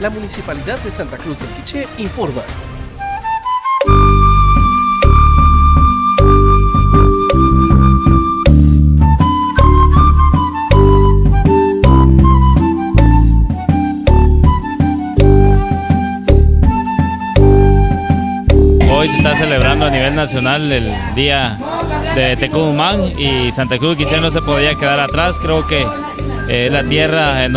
La Municipalidad de Santa Cruz del Quiché informa. Hoy se está celebrando a nivel nacional el Día de Tecumumán y Santa Cruz del Quiché no se podía quedar atrás. Creo que es la tierra de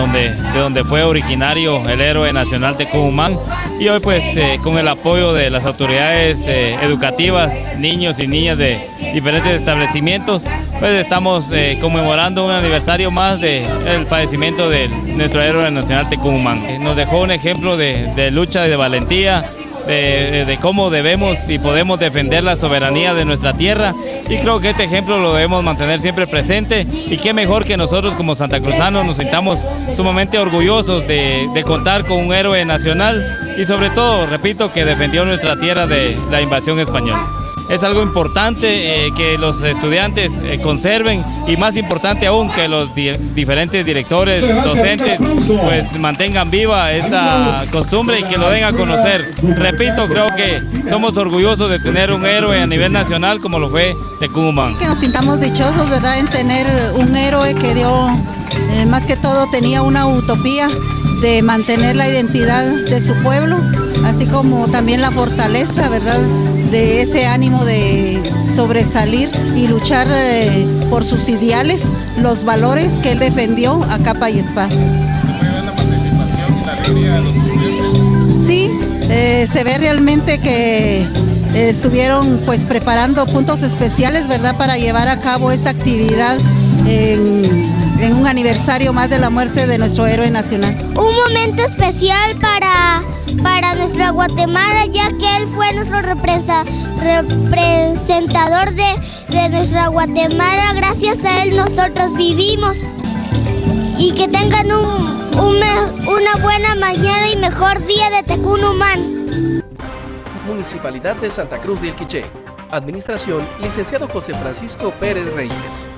donde fue originario el héroe nacional Tecumumán, y hoy pues con el apoyo de las autoridades educativas, niños y niñas de diferentes establecimientos, pues estamos conmemorando un aniversario más del fallecimiento de nuestro héroe nacional Tecumumán. Nos dejó un ejemplo de lucha y de valentía, de cómo debemos y podemos defender la soberanía de nuestra tierra, y creo que este ejemplo lo debemos mantener siempre presente, y qué mejor que nosotros como santacruzanos nos sintamos sumamente orgullosos de contar con un héroe nacional y sobre todo, repito, que defendió nuestra tierra de la invasión española. Es algo importante que los estudiantes conserven, y más importante aún que los diferentes directores, docentes, pues mantengan viva esta costumbre y que lo den a conocer. Repito, creo que somos orgullosos de tener un héroe a nivel nacional como lo fue Tecumumán. Que nos sintamos dichosos, ¿verdad?, en tener un héroe que dio, más que todo tenía una utopía de mantener la identidad de su pueblo, así como también la fortaleza, ¿verdad?, de ese ánimo de sobresalir y luchar por sus ideales, los valores que él defendió a capa y espada. ¿Se puede ver la participación y la alegría de los estudiantes? Sí, se ve realmente que estuvieron pues preparando puntos especiales, ¿verdad?, para llevar a cabo esta actividad en un aniversario más de la muerte de nuestro héroe nacional. Un momento especial para nuestra Guatemala, ya que él fue nuestro representador de nuestra Guatemala. Gracias a él nosotros vivimos, y que tengan una buena mañana y mejor día de Tecumumán. Municipalidad de Santa Cruz del Quiché. Administración, licenciado José Francisco Pérez Reyes.